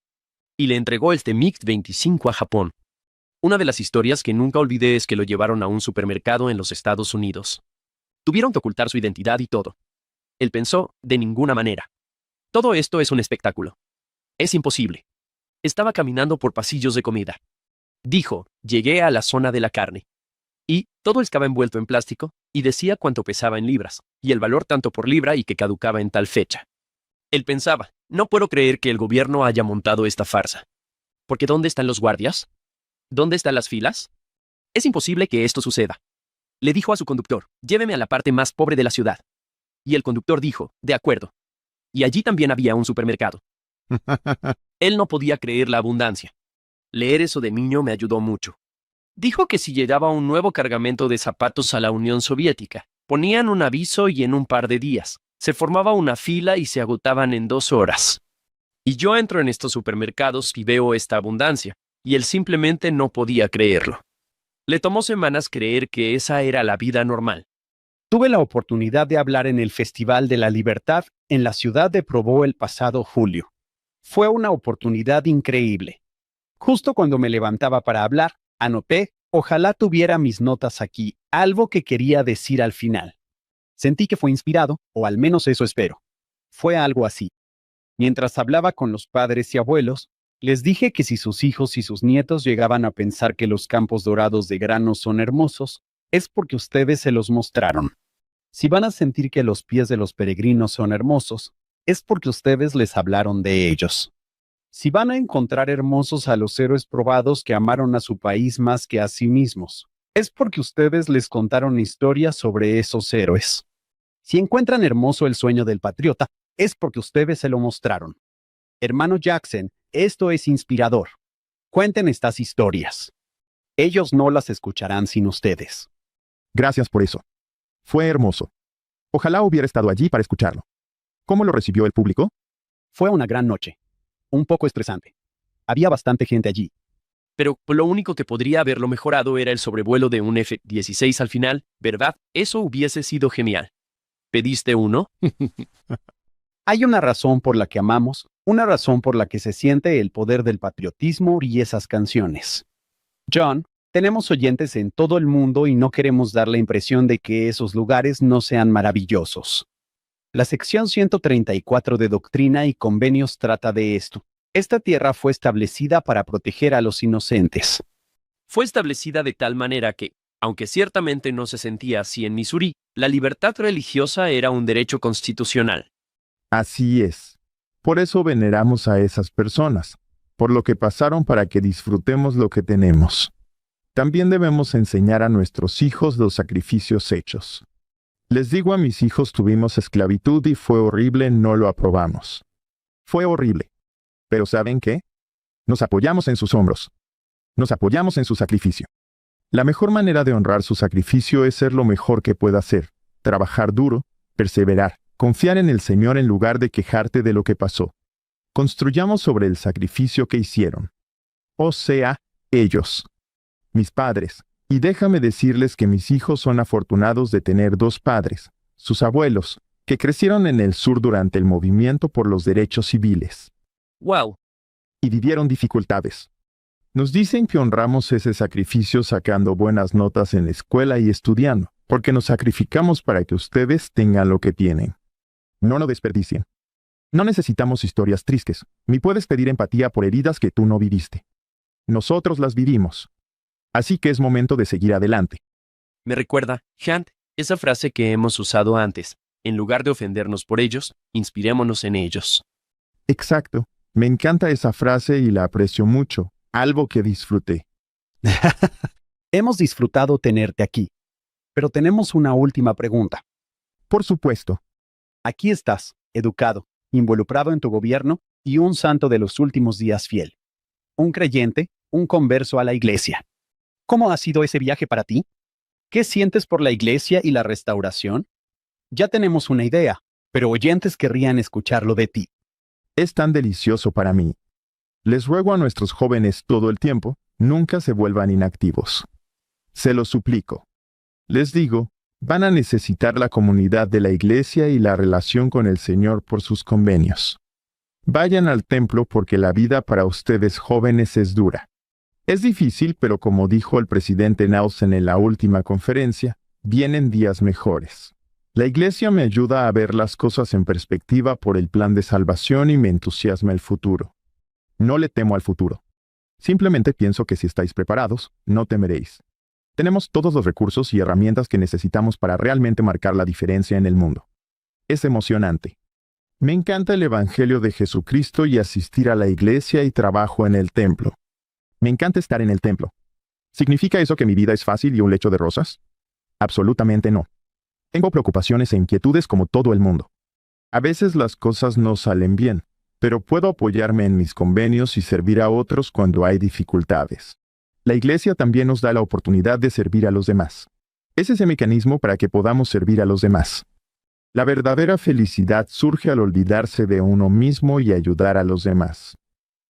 Y le entregó este MiG-25 a Japón. Una de las historias que nunca olvidé es que lo llevaron a un supermercado en los Estados Unidos. Tuvieron que ocultar su identidad y todo. Él pensó, de ninguna manera. Todo esto es un espectáculo. Es imposible. Estaba caminando por pasillos de comida. Dijo, llegué a la zona de la carne. Y todo estaba envuelto en plástico, y decía cuánto pesaba en libras, y el valor tanto por libra y que caducaba en tal fecha. Él pensaba, no puedo creer que el gobierno haya montado esta farsa. Porque ¿dónde están los guardias? ¿Dónde están las filas? Es imposible que esto suceda. Le dijo a su conductor, lléveme a la parte más pobre de la ciudad. Y el conductor dijo, de acuerdo. Y allí también había un supermercado. Él no podía creer la abundancia. Leer eso de niño me ayudó mucho. Dijo que si llegaba un nuevo cargamento de zapatos a la Unión Soviética, ponían un aviso y en un par de días, se formaba una fila y se agotaban en 2 horas. Y yo entro en estos supermercados y veo esta abundancia, y él simplemente no podía creerlo. Le tomó semanas creer que esa era la vida normal. Tuve la oportunidad de hablar en el Festival de la Libertad en la ciudad de Provo el pasado julio. Fue una oportunidad increíble. Justo cuando me levantaba para hablar, anoté, ojalá tuviera mis notas aquí, algo que quería decir al final. Sentí que fue inspirado, o al menos eso espero. Fue algo así. Mientras hablaba con los padres y abuelos, les dije que si sus hijos y sus nietos llegaban a pensar que los campos dorados de grano son hermosos, es porque ustedes se los mostraron. Si van a sentir que los pies de los peregrinos son hermosos, es porque ustedes les hablaron de ellos. Si van a encontrar hermosos a los héroes probados que amaron a su país más que a sí mismos, es porque ustedes les contaron historias sobre esos héroes. Si encuentran hermoso el sueño del patriota, es porque ustedes se lo mostraron. Hermano Jackson, esto es inspirador. Cuenten estas historias. Ellos no las escucharán sin ustedes. Gracias por eso. Fue hermoso. Ojalá hubiera estado allí para escucharlo. ¿Cómo lo recibió el público? Fue una gran noche. Un poco estresante. Había bastante gente allí. Pero lo único que podría haberlo mejorado era el sobrevuelo de un F-16 al final, ¿verdad? Eso hubiese sido genial. ¿Pediste uno? Hay una razón por la que amamos, una razón por la que se siente el poder del patriotismo y esas canciones. John, tenemos oyentes en todo el mundo y no queremos dar la impresión de que esos lugares no sean maravillosos. La sección 134 de Doctrina y Convenios trata de esto. Esta tierra fue establecida para proteger a los inocentes. Fue establecida de tal manera que, aunque ciertamente no se sentía así en Missouri, la libertad religiosa era un derecho constitucional. Así es. Por eso veneramos a esas personas, por lo que pasaron para que disfrutemos lo que tenemos. También debemos enseñar a nuestros hijos los sacrificios hechos. Les digo a mis hijos, tuvimos esclavitud y fue horrible, no lo aprobamos. Fue horrible. Pero ¿saben qué? Nos apoyamos en sus hombros. Nos apoyamos en su sacrificio. La mejor manera de honrar su sacrificio es ser lo mejor que pueda hacer, trabajar duro, perseverar, confiar en el Señor en lugar de quejarte de lo que pasó. Construyamos sobre el sacrificio que hicieron. O sea, ellos. Mis padres. Y déjame decirles que mis hijos son afortunados de tener dos padres, sus abuelos, que crecieron en el sur durante el movimiento por los derechos civiles. ¡Wow! Y vivieron dificultades. Nos dicen que honramos ese sacrificio sacando buenas notas en la escuela y estudiando, porque nos sacrificamos para que ustedes tengan lo que tienen. No lo desperdicien. No necesitamos historias tristes, ni puedes pedir empatía por heridas que tú no viviste. Nosotros las vivimos. Así que es momento de seguir adelante. Me recuerda, Hunt, esa frase que hemos usado antes. En lugar de ofendernos por ellos, inspirémonos en ellos. Exacto. Me encanta esa frase y la aprecio mucho. Algo que disfruté. Hemos disfrutado tenerte aquí. Pero tenemos una última pregunta. Por supuesto. Aquí estás, educado, involucrado en tu gobierno y un santo de los últimos días fiel. Un creyente, un converso a la iglesia. ¿Cómo ha sido ese viaje para ti? ¿Qué sientes por la iglesia y la restauración? Ya tenemos una idea, pero oyentes querrían escucharlo de ti. Es tan delicioso para mí. Les ruego a nuestros jóvenes todo el tiempo, nunca se vuelvan inactivos. Se lo suplico. Les digo, van a necesitar la comunidad de la iglesia y la relación con el Señor por sus convenios. Vayan al templo porque la vida para ustedes jóvenes es dura. Es difícil, pero como dijo el presidente Nelson en la última conferencia, vienen días mejores. La iglesia me ayuda a ver las cosas en perspectiva por el plan de salvación y me entusiasma el futuro. No le temo al futuro. Simplemente pienso que si estáis preparados, no temeréis. Tenemos todos los recursos y herramientas que necesitamos para realmente marcar la diferencia en el mundo. Es emocionante. Me encanta el Evangelio de Jesucristo y asistir a la iglesia y trabajo en el templo. Me encanta estar en el templo. ¿Significa eso que mi vida es fácil y un lecho de rosas? Absolutamente no. Tengo preocupaciones e inquietudes como todo el mundo. A veces las cosas no salen bien, pero puedo apoyarme en mis convenios y servir a otros cuando hay dificultades. La iglesia también nos da la oportunidad de servir a los demás. Es ese mecanismo para que podamos servir a los demás. La verdadera felicidad surge al olvidarse de uno mismo y ayudar a los demás.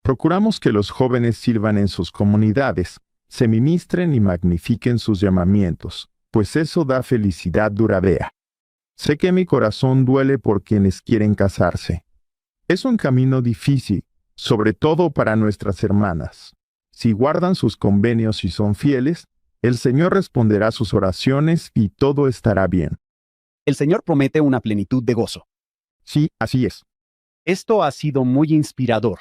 Procuramos que los jóvenes sirvan en sus comunidades, se ministren y magnifiquen sus llamamientos, pues eso da felicidad duradera. Sé que mi corazón duele por quienes quieren casarse. Es un camino difícil, sobre todo para nuestras hermanas. Si guardan sus convenios y son fieles, el Señor responderá sus oraciones y todo estará bien. El Señor promete una plenitud de gozo. Sí, así es. Esto ha sido muy inspirador.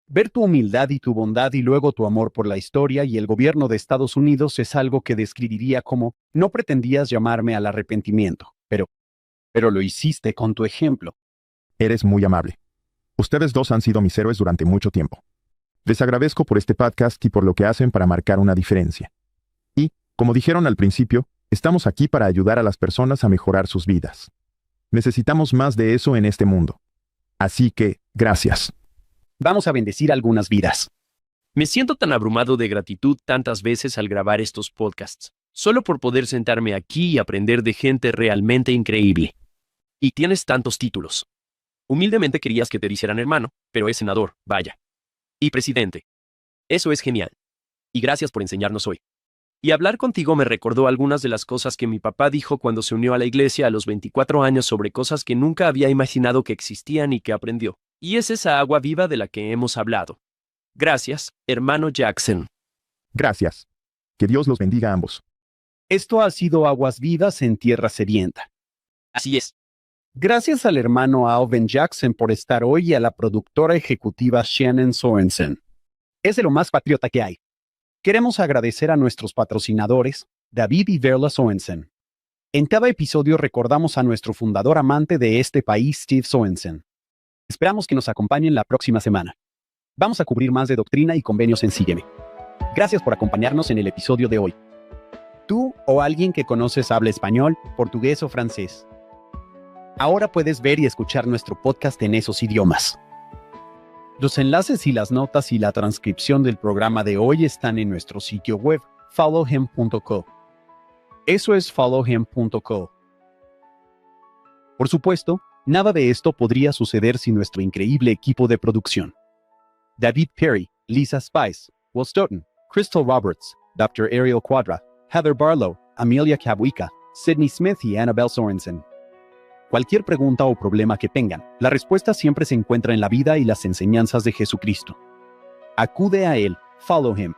Ver tu humildad y tu bondad y luego tu amor por la historia y el gobierno de Estados Unidos es algo que describiría como, no pretendías llamarme al arrepentimiento, pero lo hiciste con tu ejemplo. Eres muy amable. Ustedes dos han sido mis héroes durante mucho tiempo. Les agradezco por este podcast y por lo que hacen para marcar una diferencia. Y, como dijeron al principio, estamos aquí para ayudar a las personas a mejorar sus vidas. Necesitamos más de eso en este mundo. Así que, gracias. Vamos a bendecir algunas vidas. Me siento tan abrumado de gratitud tantas veces al grabar estos podcasts, solo por poder sentarme aquí y aprender de gente realmente increíble. Y tienes tantos títulos. Humildemente querías que te dijeran hermano, pero es senador, vaya. Y presidente. Eso es genial. Y gracias por enseñarnos hoy. Y hablar contigo me recordó algunas de las cosas que mi papá dijo cuando se unió a la iglesia a los 24 años sobre cosas que nunca había imaginado que existían y que aprendió. Y es esa agua viva de la que hemos hablado. Gracias, hermano Jackson. Gracias. Que Dios los bendiga a ambos. Esto ha sido Aguas Vivas en Tierra Sedienta. Así es. Gracias al hermano Alvin Jackson por estar hoy y a la productora ejecutiva Shannon Sorensen. Es de lo más patriota que hay. Queremos agradecer a nuestros patrocinadores, David y Verla Sorensen. En cada episodio recordamos a nuestro fundador amante de este país, Steve Sorensen. Esperamos que nos acompañen la próxima semana. Vamos a cubrir más de doctrina y convenios en Sígueme. Gracias por acompañarnos en el episodio de hoy. Tú o alguien que conoces habla español, portugués o francés. Ahora puedes ver y escuchar nuestro podcast en esos idiomas. Los enlaces y las notas y la transcripción del programa de hoy están en nuestro sitio web, followhim.co. Eso es followhim.co. Por supuesto, nada de esto podría suceder sin nuestro increíble equipo de producción. David Perry, Lisa Spice, Will Stoughton, Crystal Roberts, Dr. Ariel Quadra, Heather Barlow, Amelia Kabuika, Sydney Smith y Annabelle Sorensen. Cualquier pregunta o problema que tengan, la respuesta siempre se encuentra en la vida y las enseñanzas de Jesucristo. Acude a Él, follow Him.